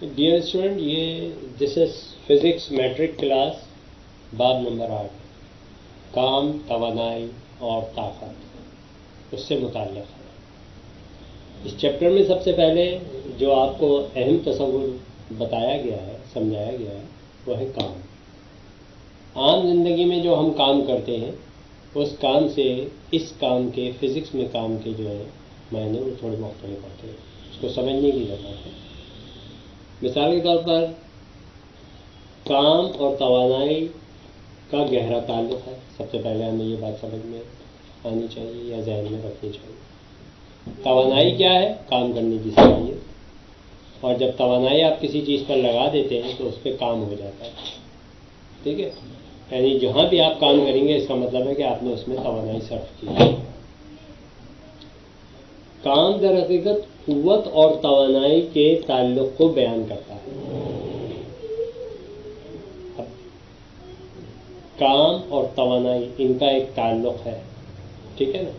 Dear student, یہ دس از physics matric class, باب number 8، کام، توانائی اور طاقت، اس سے متعلق ہے۔ اس چیپٹر میں سب سے پہلے جو آپ کو اہم تصور بتایا گیا ہے، سمجھایا گیا ہے، وہ ہے کام۔ عام زندگی میں جو ہم کام کرتے ہیں، اس کام سے اس کام کے، فزکس میں کام کے جو ہے معنی وہ تھوڑے مختلف ہوتے ہیں، اس کو سمجھنے کی ضرورت ہے۔ مثال کے طور پر کام اور توانائی کا گہرا تعلق ہے۔ سب سے پہلے ہمیں یہ بات سمجھ میں آنی چاہیے یا ذہن میں رکھنی چاہیے۔ توانائی کیا ہے؟ کام کرنے کی صلاحیت، اور جب توانائی آپ کسی چیز پر لگا دیتے ہیں تو اس پہ کام ہو جاتا ہے، ٹھیک ہے؟ یعنی جہاں بھی آپ کام کریں گے، اس کا مطلب ہے کہ آپ نے اس میں توانائی صرف کی ہے۔ کام در حقیقت قوت اور توانائی کے تعلق کو بیان کرتا ہے۔ اب کام اور توانائی، ان کا ایک تعلق ہے، ٹھیک ہے نا؟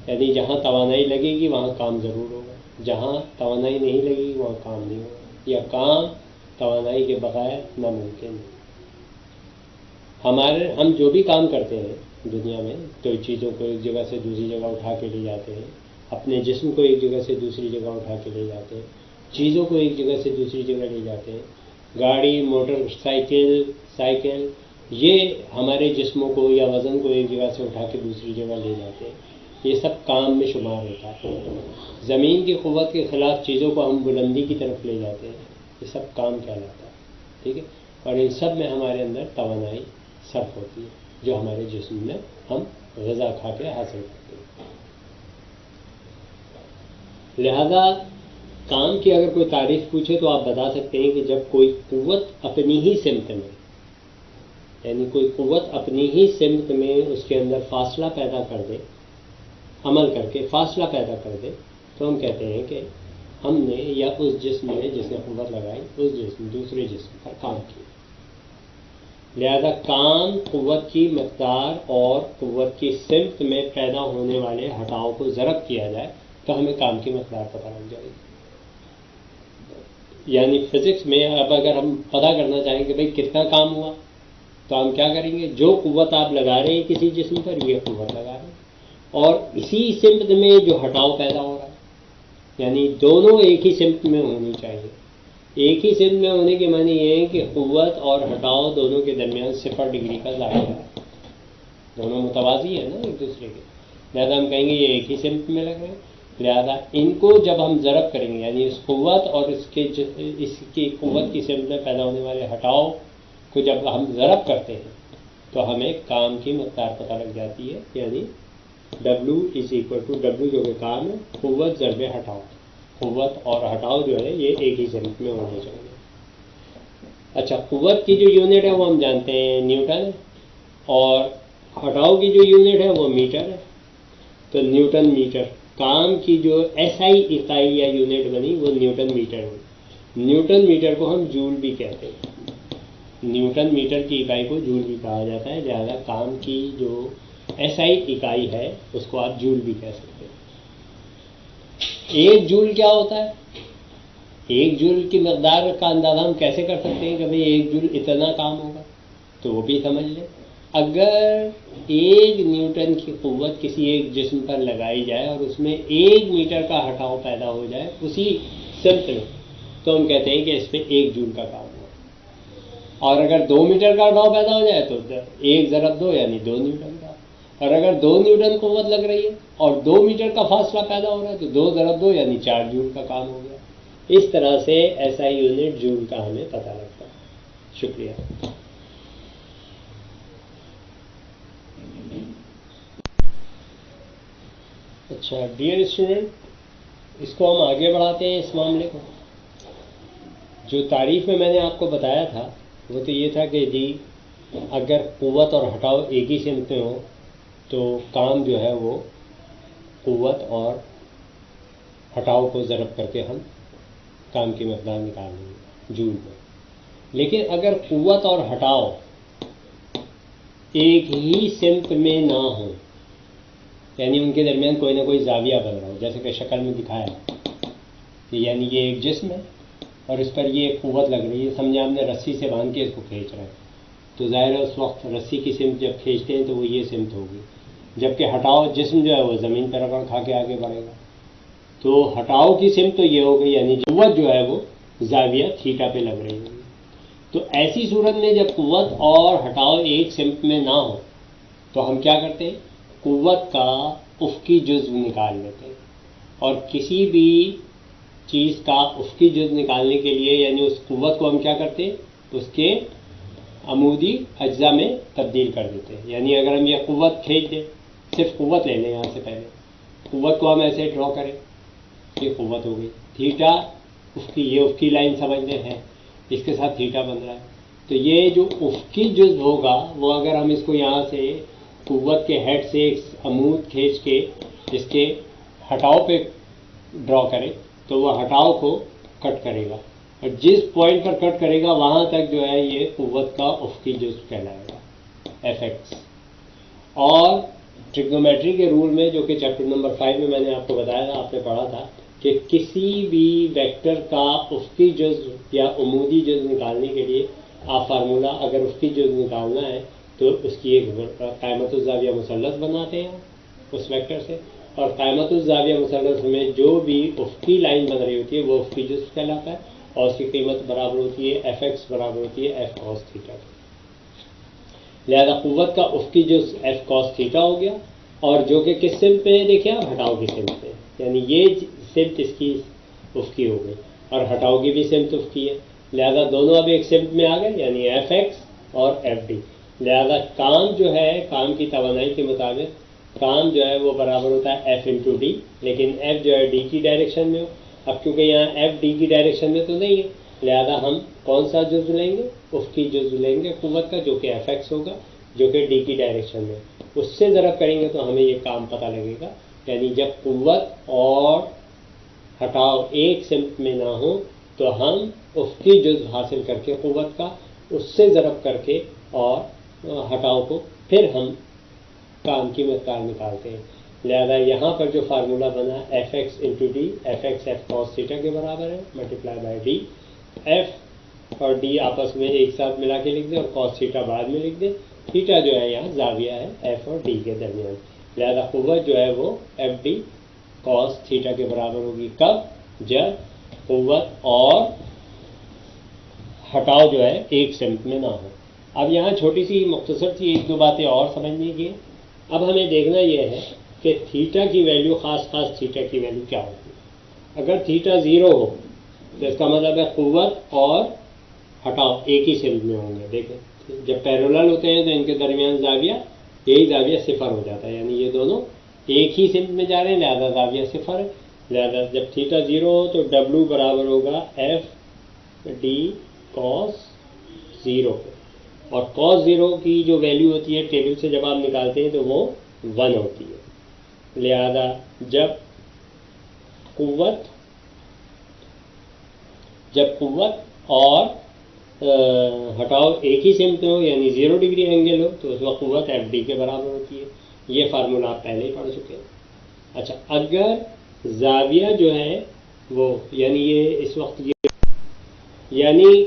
یعنی جہاں توانائی لگے گی وہاں کام ضرور ہوگا، جہاں توانائی نہیں لگے گی وہاں کام نہیں ہوگا، یا کام توانائی کے بغیر ناممکن ہے۔ ہم جو بھی کام کرتے ہیں دنیا میں، تو چیزوں کو ایک جگہ سے دوسری جگہ اٹھا کے لے جاتے ہیں، اپنے جسم کو ایک جگہ سے دوسری جگہ اٹھا کے لے جاتے ہیں، چیزوں کو ایک جگہ سے دوسری جگہ لے جاتے ہیں، گاڑی، موٹر سائیکل، یہ ہمارے جسموں کو یا وزن کو ایک جگہ سے اٹھا کے دوسری جگہ لے جاتے ہیں۔ یہ سب کام میں شمار ہوتا ہے۔ زمین کی قوت کے خلاف چیزوں کو ہم بلندی کی طرف لے جاتے ہیں، یہ سب کام کہلاتا ہے، ٹھیک ہے؟ اور ان سب میں ہمارے اندر توانائی صرف ہوتی ہے، جو ہمارے جسم میں ہم غذا کھا کے حاصل کرتے ہیں۔ لہذا کام کی اگر کوئی تعریف پوچھے تو آپ بتا سکتے ہیں کہ جب کوئی قوت اپنی ہی سمت میں، یعنی کوئی قوت اپنی ہی سمت میں اس کے اندر فاصلہ پیدا کر دے، عمل کر کے فاصلہ پیدا کر دے، تو ہم کہتے ہیں کہ ہم نے یا اس جسم نے جس نے قوت لگائی، اس جسم دوسرے جسم پر کام کیا۔ لہذا کام، قوت کی مقدار اور قوت کی سمت میں پیدا ہونے والے ہٹاؤ کو ضرب کیا جائے تو ہمیں کام کی مقدار پتہ لگ جائے گی۔ یعنی فزکس میں اب اگر ہم پتہ کرنا چاہیں کہ بھئی کتنا کام ہوا، تو ہم کیا کریں گے؟ جو قوت آپ لگا رہے ہیں کسی جسم پر، یہ قوت لگا رہے ہیں، اور اسی سمت میں جو ہٹاؤ پیدا ہو رہا ہے، یعنی دونوں ایک ہی سمت میں ہونی چاہیے۔ ایک ہی سمت میں ہونے کے معنی یہ ہے کہ قوت اور ہٹاؤ دونوں کے درمیان 0 ڈگری کا زاویہ ہے، دونوں متوازی ہیں نا ایک دوسرے کے، لہذا ہم کہیں گے یہ ایک ہی سمت میں لگ رہے ہیں۔ لہذا ان کو جب ہم ضرب کریں گے، یعنی اس قوت اور اس کی قوت کی سمت میں پیدا ہونے والے ہٹاؤ کو جب ہم ضرب کرتے ہیں تو ہمیں کام کی مقدار پتہ لگ جاتی ہے، یعنی W جو کہ کام ہے، قوت ضرب ہٹاؤ۔ قوت اور ہٹاؤ جو ہے یہ ایک ہی سمت میں ہونے چاہیے۔ اچھا، قوت کی جو یونٹ ہے وہ ہم جانتے ہیں نیوٹن ہے، اور ہٹاؤ کی جو یونٹ ہے وہ میٹر ہے، تو نیوٹن میٹر۔ کام کی جو SI اکائی یا یونٹ بنی وہ نیوٹن میٹر ہوئی۔ نیوٹن میٹر کو ہم جول بھی کہتے ہیں، نیوٹن میٹر کی اکائی کو جول بھی کہا جاتا ہے، لہذا کام کی جو SI اکائی ہے اس کو آپ جول بھی کہہ سکتے ہیں۔ ایک جول کیا ہوتا ہے؟ ایک جول کی مقدار کا اندازہ ہم کیسے کر سکتے ہیں کہ بھئی ایک جول اتنا کام ہوگا؟ تو وہ بھی سمجھ لیں، اگر 1 نیوٹن کی قوت کسی ایک جسم پر لگائی جائے اور اس میں 1 میٹر کا ہٹاؤ پیدا ہو جائے اسی سمت میں، تو ہم کہتے ہیں کہ اس پہ 1 جول کا کام ہوا۔ اور اگر 2 میٹر کا ہٹاؤ پیدا ہو جائے تو 1 ضرب 2 یعنی 2 نیوٹن کا۔ اور اگر 2 نیوٹن قوت لگ رہی ہے اور 2 میٹر کا فاصلہ پیدا ہو رہا ہے تو 2 ضرب 2 یعنی 4 جول کا کام ہو گیا۔ اس طرح سے SI یونٹ جول کا ہمیں پتہ لگتا ہے۔ شکریہ۔ اچھا ڈیئر اسٹوڈنٹ، اس کو ہم آگے بڑھاتے ہیں اس معاملے کو۔ جو تعریف میں نے آپ کو بتایا تھا وہ تو یہ تھا کہ جی اگر قوت اور ہٹاؤ ایک ہی سمت میں ہو تو کام جو ہے وہ قوت اور ہٹاؤ کو ضرب کر کے ہم کام کی مقدار نکال لیں گے جول میں۔ لیکن اگر قوت اور ہٹاؤ ایک ہی سمت میں نہ ہو، یعنی ان کے درمیان کوئی نہ کوئی زاویہ بن رہا ہو، جیسے کہ شکل میں دکھایا ہے، یعنی یہ ایک جسم ہے اور اس پر یہ قوت لگ رہی ہے، سمجھے ہم نے رسی سے باندھ کے اس کو کھینچ رہے ہیں، تو ظاہر ہے اس وقت رسی کی سمت جب کھینچتے ہیں تو وہ یہ سمت ہوگی، جبکہ ہٹاؤ جسم جو ہے وہ زمین پر رگڑ کھا کے آگے بڑھے گا، تو ہٹاؤ کی سمت تو یہ ہو گئی، یعنی قوت جو ہے وہ زاویہ تھیٹا پہ لگ رہی ہوگی۔ تو ایسی صورت میں جب قوت اور ہٹاؤ ایک سمت میں نہ ہو تو ہم کیا کرتے ہیں، قوت کا افقی جزو نکال لیتے ہیں، اور کسی بھی چیز کا افقی جزو نکالنے کے لیے یعنی اس قوت کو ہم کیا کرتے ہیں، اس کے عمودی اجزاء میں تبدیل کر دیتے ہیں۔ یعنی اگر ہم یہ قوت کھینچ دیں، صرف قوت لے لیں یہاں سے پہلے، قوت کو ہم ایسے ڈرا کریں، یہ قوت ہو گئی، تھیٹا افقی، یہ افقی لائن سمجھتے ہیں، اس کے ساتھ تھیٹا بن رہا ہے، تو یہ جو افقی جزو ہوگا وہ اگر ہم اس کو یہاں سے قوت کے ہیڈ سے ایک عمود کھینچ کے اس کے ہٹاؤ پہ ڈرا کریں تو وہ ہٹاؤ کو کٹ کرے گا، اور جس پوائنٹ پر کٹ کرے گا وہاں تک جو ہے یہ قوت کا افقی جزو کہلائے گا، ایف ایکس۔ اور ٹریگنومیٹری کے رول میں جو کہ چیپٹر نمبر 5 میں نے آپ کو بتایا تھا، آپ نے پڑھا تھا کہ کسی بھی ویکٹر کا افقی جزو یا عمودی جزو نکالنے کے لیے آپ فارمولہ اگر افقی جزو نکالنا ہے تو اس کی ایک قائمۃ الزاویہ مثلث بناتے ہیں اس ویکٹر سے، اور قائمۃ الزاویہ مثلث میں جو بھی افقی لائن بن رہی ہوتی ہے وہ افقی جزو کہلاتا ہے، اور اس کی قیمت برابر ہوتی ہے ایف ایکس برابر ہوتی ہے ایف کاس تھیٹا۔ لہذا قوت کا افقی جزو ایف کاس تھیٹا ہو گیا، اور جو کہ کس سمت پہ ہے دیکھیں آپ، ہٹاؤ کی سمت پہ، یعنی یہ سمت اس کی افقی ہو گئی اور ہٹاؤ کی بھی سمت افقی ہے، لہذا دونوں اب ایک سمت میں آ گئے، یعنی ایف ایکس اور ایف ڈی۔ لہذا کام جو ہے، کام کی توانائی کے مطابق کام جو ہے وہ برابر ہوتا ہے ایف انٹو ڈی، لیکن ایف جو ہے ڈی کی ڈائریکشن میں ہو، اب کیونکہ یہاں ایف ڈی کی ڈائریکشن میں تو نہیں ہے، لہذا ہم کون سا جزو لیں گے، افقی جزو لیں گے قوت کا، جو کہ ایف ایکس ہوگا، جو کہ ڈی کی ڈائریکشن میں، اس سے ضرب کریں گے تو ہمیں یہ کام پتہ لگے گا، یعنی جب قوت اور ہٹاؤ ایک سمت میں نہ ہو تو ہم افقی جزو حاصل کر کے قوت کا اس سے ضرب کر کے اور ہٹاؤ کو پھر ہم کام کی مقدار نکالتے ہیں۔ لہذا یہاں پر جو فارمولہ بنا F X into D, F X F cos theta کے برابر ہے ملٹیپلائی بائی ڈی، ایف اور ڈی آپس میں ایک ساتھ ملا کے لکھ دیں اور کاس تھیٹا بعد میں لکھ دیں، تھیٹا جو ہے یہاں زاویہ ہے ایف اور ڈی کے درمیان، لہذا قوت جو ہے وہ ایف ڈی کاس تھیٹا کے برابر ہوگی، کب، جب قوت اور ہٹاؤ جو ہے ایک سمت میں نہ ہو۔ اب یہاں چھوٹی سی مختصر سی ایک دو باتیں اور سمجھنے کی ہیں۔ اب ہمیں دیکھنا یہ ہے کہ تھیٹا کی ویلیو، خاص تھیٹا کی ویلیو کیا ہوتی ہے۔ اگر تھیٹا 0 ہو تو اس کا مطلب ہے قوت اور ہٹاؤ ایک ہی سمت میں ہوں گے، دیکھیں جب پیرولل ہوتے ہیں تو ان کے درمیان زاویہ، یہی زاویہ صفر ہو جاتا ہے، یعنی یہ دونوں ایک ہی سمت میں جا رہے ہیں، لہذا زاویہ صفر ہے، لہذا جب تھیٹا 0 ہو تو ڈبلو برابر ہوگا ایف ڈی کاس 0، اور کاس 0 کی جو ویلیو ہوتی ہے ٹیبل سے جب آپ نکالتے ہیں تو وہ 1 ہوتی ہے، لہذا جب قوت اور ہٹاؤ ایک ہی سمت ہو یعنی 0 ڈگری اینگل ہو تو اس وقت قوت ایف ڈی کے برابر ہوتی ہے، یہ فارمولہ آپ پہلے ہی پڑھ چکے ہیں۔ اچھا، اگر زاویہ جو ہے وہ یعنی یہ اس وقت یہ یعنی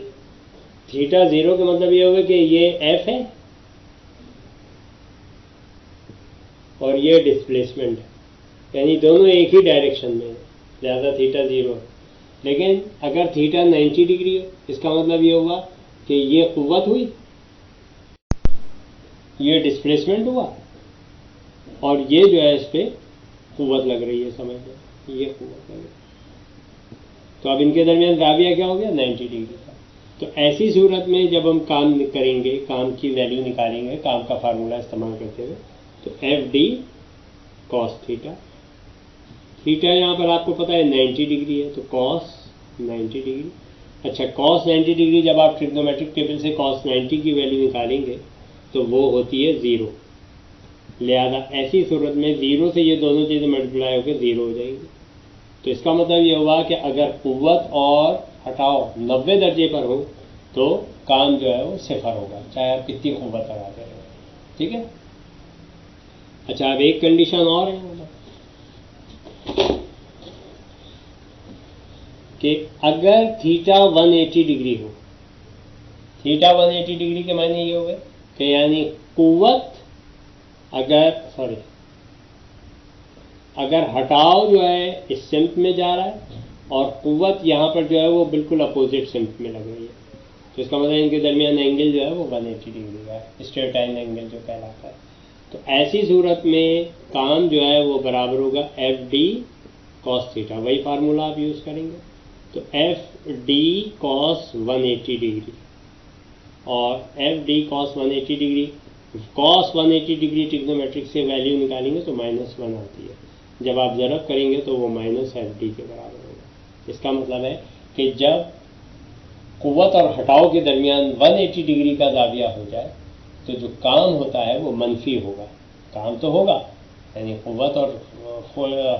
تھیٹا 0 کا مطلب یہ ہوگا کہ یہ ایف ہے اور یہ ڈسپلیسمنٹ ہے، یعنی دونوں ایک ہی ڈائریکشن میں، لہذا تھیٹا 0 ہے، لیکن اگر تھیٹا 90 ڈگری ہو اس کا مطلب یہ ہوا کہ یہ قوت ہوئی، یہ ڈسپلیسمنٹ ہوا، اور یہ جو ہے اس پہ قوت لگ رہی ہے، سمجھ لیں یہ قوت لگ رہی ہے، تو اب ان کے درمیان زاویہ کیا ہو گیا، 90 ڈگری کا۔ تو ایسی صورت میں جب ہم کام کریں گے، کام کی ویلیو نکالیں گے کام کا فارمولہ استعمال کرتے ہوئے، تو F D cos theta, theta یہاں پر آپ کو پتہ ہے 90 ڈگری ہے تو کاس 90 ڈگری۔ اچھا، کاس 90 ڈگری جب آپ ٹریگنومیٹرک ٹیبل سے کاس 90 کی ویلیو نکالیں گے تو وہ ہوتی ہے 0، لہذا ایسی صورت میں 0 سے یہ دونوں چیزیں ملٹیپلائی ہو کے 0 ہو جائیں گی، تو اس کا مطلب یہ ہوا کہ اگر قوت اور ہٹاؤ 90 درجے پر ہو تو کام جو ہے وہ صفر ہوگا، چاہے آپ کتنی قوت لگاتے رہیں، ٹھیک ہے۔ اچھا، اب ایک کنڈیشن اور ہے کہ کہ اگر تھیٹا 180 ڈگری ہو، تھیٹا 180 ڈگری کے معنی یہ ہوئے کہ یعنی قوت اگر ہٹاؤ جو ہے اس سمت میں جا رہا ہے اور قوت یہاں پر جو ہے وہ بالکل اپوزٹ سمت میں لگ رہی ہے، تو اس کا مطلب ان کے درمیان اینگل جو ہے وہ 180 ڈگری کا ہے، اسٹریٹ لائن اینگل جو کہلاتا ہے۔ تو ایسی صورت میں کام جو ہے وہ برابر ہوگا ایف ڈی کاس تھیٹا، وہی فارمولہ آپ یوز کریں گے، تو ایف ڈی کاس 180 ڈگری، اور ایف ڈی کاس 180 ڈگری، کاس 180 ڈگری ٹریگنومیٹرک سے ویلیو نکالیں گے تو -1 آتی ہے، جب آپ ضرب کریں گے تو وہ مائنس ایف ڈی کے برابر ہوگا۔ اس کا مطلب ہے کہ جب قوت اور ہٹاؤ کے درمیان 180 ڈگری کا زاویہ ہو جائے تو جو کام ہوتا ہے وہ منفی ہوگا، کام تو ہوگا یعنی قوت اور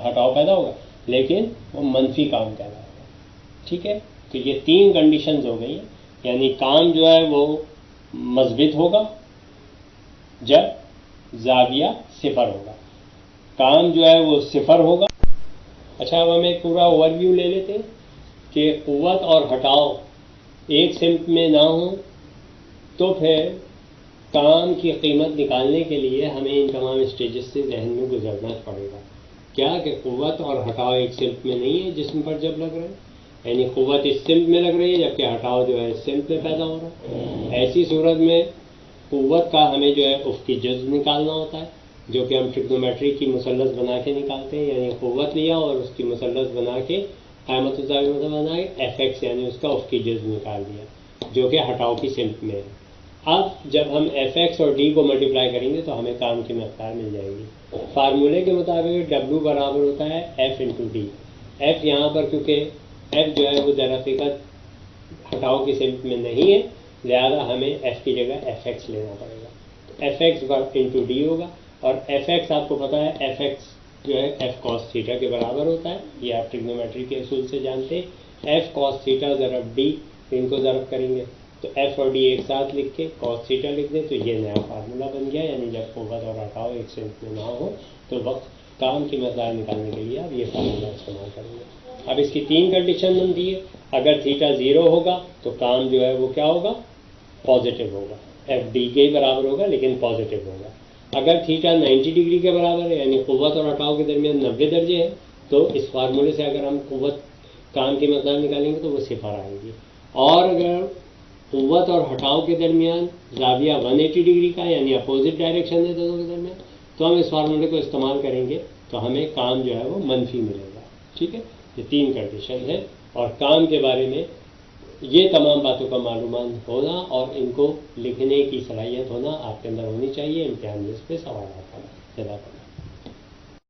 ہٹاؤ پیدا ہوگا لیکن وہ منفی کام پیدا ہوگا، ٹھیک ہے۔ تو یہ 3 کنڈیشنز ہو گئی ہیں، یعنی کام جو ہے وہ مثبت ہوگا جب زاویہ 0 ہوگا، کام جو ہے وہ 0 ہوگا۔ اچھا اب ہم ایک پورا اوور ویو لے لیتے ہیں کہ قوت اور ہٹاؤ ایک سمت میں نہ ہوں تو پھر کام کی قیمت نکالنے کے لیے ہمیں ان تمام اسٹیجز سے ذہن میں گزرنا پڑے گا، کیا کہ قوت اور ہٹاؤ ایک سمت میں نہیں ہے جسم پر جب لگ رہے ہیں، یعنی قوت اس سمت میں لگ رہی ہے جبکہ ہٹاؤ جو ہے اس سمت میں پیدا ہو رہا ہے۔ ایسی صورت میں قوت کا ہمیں جو ہے افقی جذب نکالنا ہوتا ہے، جو کہ ہم ٹریگنومیٹری کی مثلث بنا کے نکالتے ہیں، یعنی قوت لیا اور اس کی مثلث بنا کے قائمت الزاویہ مثلث بنا کے ایف ایکس یعنی اس کا افقی جذب نکال دیا جو کہ ہٹاؤ کی سمت میں ہے۔ اب جب ہم ایف ایکس اور ڈی کو ملٹیپلائی کریں گے تو ہمیں کام کی مقدار مل جائے گی۔ فارمولے کے مطابق ڈبلو برابر ہوتا ہے ایف انٹو ڈی۔ ایف یہاں پر کیونکہ ایف جو ہے وہ در حقیقت ہٹاؤ کی سمت میں نہیں ہے لہذا ہمیں ایف کی جگہ ایف ایکس لینا پڑے گا، تو ایف ایکس انٹو ڈی ہوگا، اور ایف ایکس آپ کو پتا ہے ایف ایکس جو ہے ایف کاس تھیٹا کے برابر ہوتا ہے، یہ آپ ٹریگنومیٹری کے اصول سے جانتے ہیں۔ ایف کاس تھیٹا ضرب ڈی، ان کو ضرب کریں گے تو ایف اور ڈی ایک ساتھ لکھ کے کاس تھیٹا لکھ دیں تو یہ نیا فارمولہ بن گیا، یعنی جب قوت اور ہٹاؤ ایک سمت میں نہ ہو تو وقت کام کی مقدار نکالنے کے لیے آپ یہ فارمولہ استعمال کریں گے۔ اب اس کی 3 کنڈیشن بنتی ہے، اگر تھیٹا 0 ہوگا تو کام جو ہے وہ کیا ہوگا، پازیٹیو ہوگا، ایف ڈی کے برابر ہوگا لیکن پازیٹیو ہوگا۔ اگر تھیٹا 90 ڈگری کے برابر ہے یعنی قوت اور ہٹاؤ کے درمیان 90 درجے ہیں تو اس فارمولے سے اگر ہم قوت کام کی مقدار نکالیں گے تو وہ 0 آئے گی، اور اگر قوت اور ہٹاؤ کے درمیان زاویہ 180 ڈگری کا یعنی اپوزٹ ڈائریکشن ہے دونوں کے درمیان تو ہم اس فارمولے کو استعمال کریں گے تو ہمیں کام جو ہے وہ منفی ملے گا، ٹھیک ہے۔ یہ 3 کنڈیشن ہیں اور کام کے بارے میں یہ تمام باتوں کا معلومات ہونا اور ان کو لکھنے کی صلاحیت ہونا آپ کے اندر ہونی چاہیے، امتحان میں اس پہ سوال آتا ہے۔